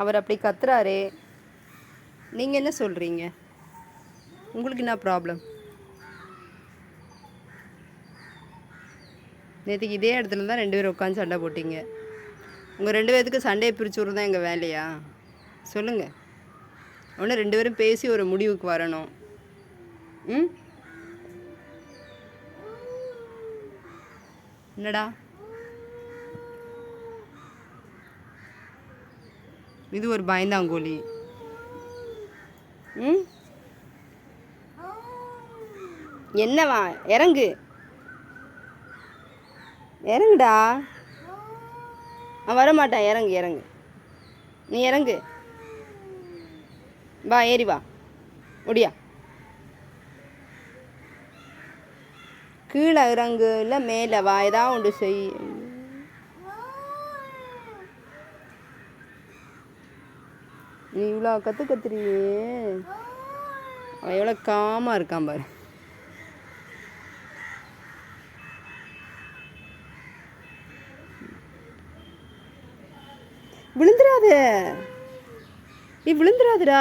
அவர் அப்படி கத்துறாரே, நீங்கள் என்ன சொல்கிறீங்க? உங்களுக்கு என்ன ப்ராப்ளம்? நேற்றுக்கு இதே இடத்துல தான் 2 பேரும் உட்காந்து சண்டை போட்டிங்க. உங்கள் 2 பேர்த்துக்கு சண்டையை பிரித்து விட்றது தான் எங்கள் வேலையா? சொல்லுங்கள். ஒன்று 2 பேரும் பேசி ஒரு முடிவுக்கு வரணும். ம், என்னடா இது ஒரு பயந்தாங்கோலி. ம், என்னவா? இறங்கு, இறங்குடா. அவன் வரமாட்டான். இறங்கு, இறங்கு, நீ இறங்கு. வா, ஏறி வா, முடியா. கீழே இறங்கு, இல்லை மேலே வா, ஏதாவது ஒன்று செய். நீ இவ்வளோ கற்றுறியே. அவன் எவ்வளோ காமாக இருக்கான் பாரு. விழுந்துடாத, நீ விழுந்துடாதடா.